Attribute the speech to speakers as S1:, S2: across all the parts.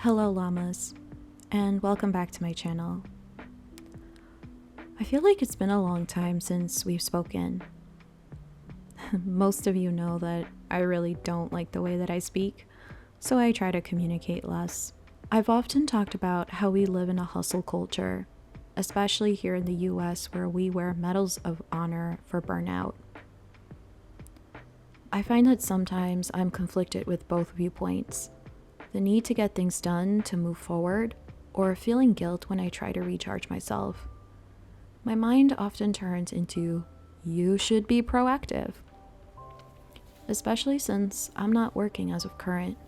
S1: Hello llamas, and welcome back to my channel. I feel like it's been a long time since we've spoken. Most of you know that I really don't like the way that I speak, so I try to communicate less. I've often talked about how we live in a hustle culture, especially here in the US where we wear medals of honor for burnout. I find that sometimes I'm conflicted with both viewpoints. The need to get things done to move forward, or feeling guilt when I try to recharge myself. My mind often turns into, you should be proactive. Especially since I'm not working as of current.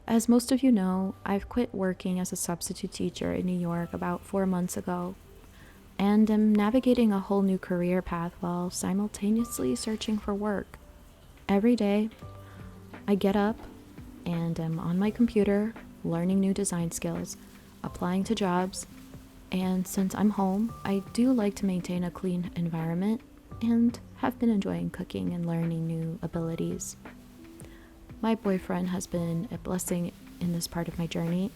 S1: As most of you know, I've quit working as a substitute teacher in New York about 4 months ago, and am navigating a whole new career path while simultaneously searching for work. Every day, I get up, and I'm on my computer, learning new design skills, applying to jobs, and since I'm home, I do like to maintain a clean environment and have been enjoying cooking and learning new abilities. My boyfriend has been a blessing in this part of my journey,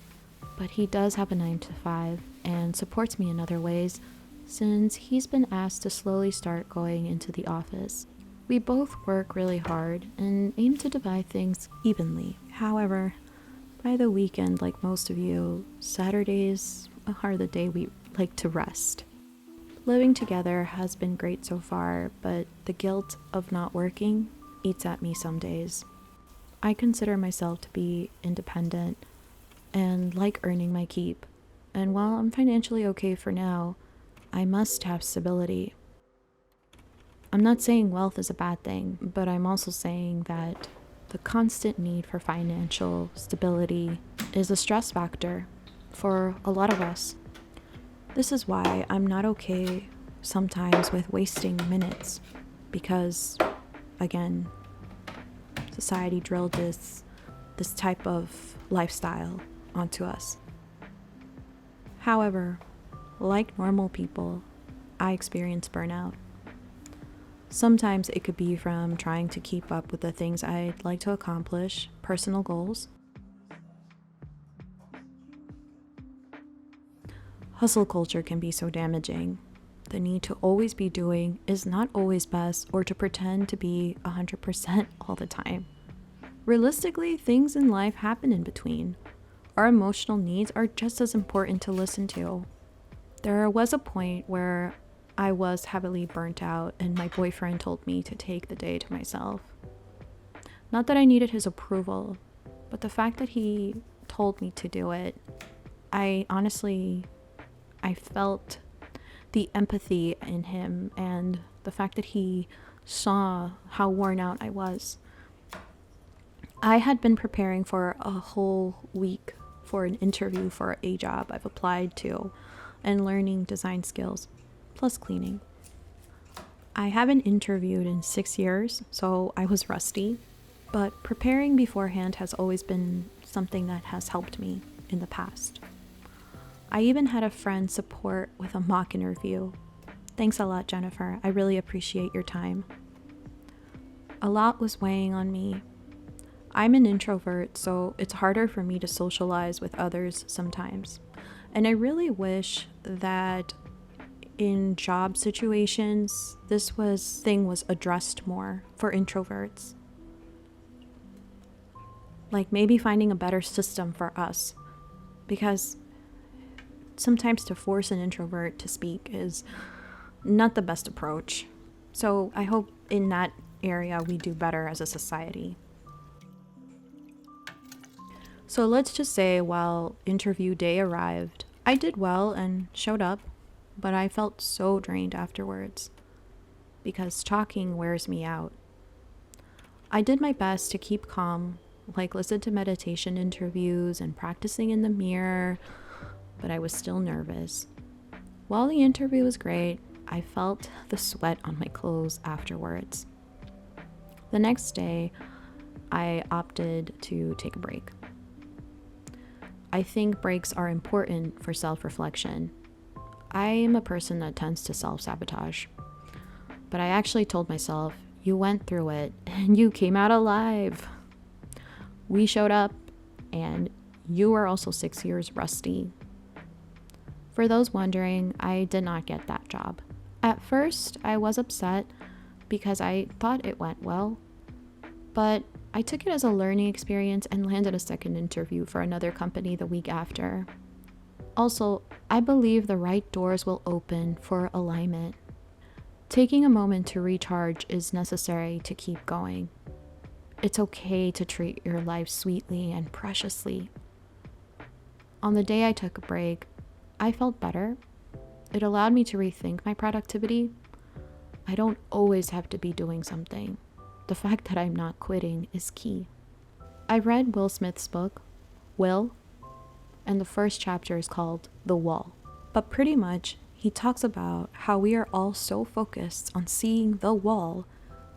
S1: but he does have a 9-to-5 and supports me in other ways since he's been asked to slowly start going into the office. We both work really hard and aim to divide things evenly. However, by the weekend, like most of you, Saturdays are the day we like to rest. Living together has been great so far, but the guilt of not working eats at me some days. I consider myself to be independent and like earning my keep. And while I'm financially okay for now, I must have stability. I'm not saying wealth is a bad thing, but I'm also saying that the constant need for financial stability is a stress factor for a lot of us. This is why I'm not okay sometimes with wasting minutes because, again, society drilled this type of lifestyle onto us. However, like normal people, I experience burnout. Sometimes it could be from trying to keep up with the things I'd like to accomplish, personal goals. Hustle culture can be so damaging. The need to always be doing is not always best, or to pretend to be 100% all the time. Realistically, things in life happen in between. Our emotional needs are just as important to listen to. There was a point where I was heavily burnt out and my boyfriend told me to take the day to myself. Not that I needed his approval, but the fact that he told me to do it, I felt the empathy in him and the fact that he saw how worn out I was. I had been preparing for a whole week for an interview for a job I've applied to and learning design skills, plus cleaning. I haven't interviewed in 6 years, so I was rusty, but preparing beforehand has always been something that has helped me in the past. I even had a friend support with a mock interview. Thanks a lot, Jennifer. I really appreciate your time. A lot was weighing on me. I'm an introvert, so it's harder for me to socialize with others sometimes. And I really wish that in job situations, this thing was addressed more for introverts. Like maybe finding a better system for us, because sometimes to force an introvert to speak is not the best approach. So I hope in that area we do better as a society. So let's just say while interview day arrived, I did well and showed up, but I felt so drained afterwards because talking wears me out. I did my best to keep calm, like listen to meditation interviews and practicing in the mirror, but I was still nervous. While the interview was great, I felt the sweat on my clothes afterwards. The next day, I opted to take a break. I think breaks are important for self-reflection. I am a person that tends to self-sabotage, but I actually told myself, you went through it and you came out alive. We showed up and you were also 6 years rusty. For those wondering, I did not get that job. At first, I was upset because I thought it went well, but I took it as a learning experience and landed a second interview for another company the week after. Also, I believe the right doors will open for alignment. Taking a moment to recharge is necessary to keep going. It's okay to treat your life sweetly and preciously. On the day I took a break, I felt better. It allowed me to rethink my productivity. I don't always have to be doing something. The fact that I'm not quitting is key. I read Will Smith's book, Will, and the first chapter is called The Wall. But pretty much, he talks about how we are all so focused on seeing the wall,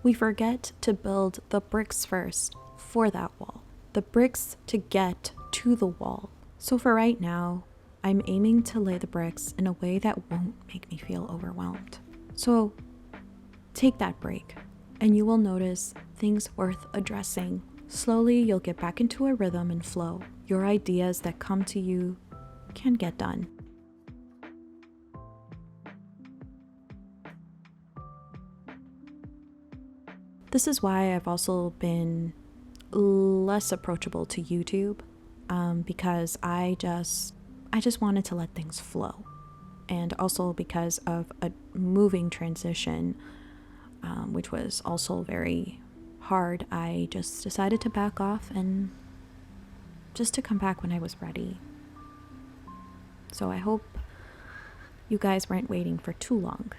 S1: we forget to build the bricks first for that wall. The bricks to get to the wall. So for right now, I'm aiming to lay the bricks in a way that won't make me feel overwhelmed. So take that break, and you will notice things worth addressing. Slowly, you'll get back into a rhythm and flow. Your ideas that come to you can get done. This is why I've also been less approachable to YouTube, because I just wanted to let things flow. And also because of a moving transition, which was also very hard, I just decided to back off and just to come back when I was ready. So I hope you guys weren't waiting for too long.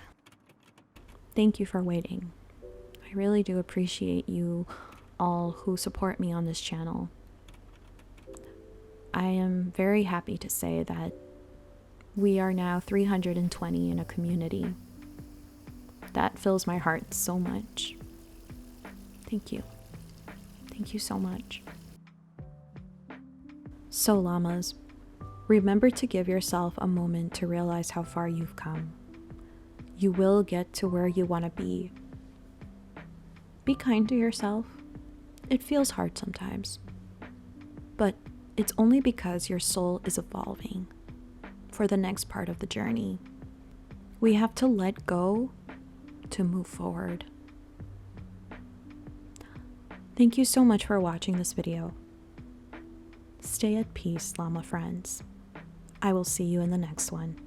S1: Thank you for waiting. I really do appreciate you all who support me on this channel. I am very happy to say that we are now 320 in a community. That fills my heart so much. Thank you. Thank you so much. So llamas, remember to give yourself a moment to realize how far you've come. You will get to where you want to be. Be kind to yourself. It feels hard sometimes, but it's only because your soul is evolving for the next part of the journey. We have to let go to move forward. Thank you so much for watching this video. Stay at peace, llama friends. I will see you in the next one.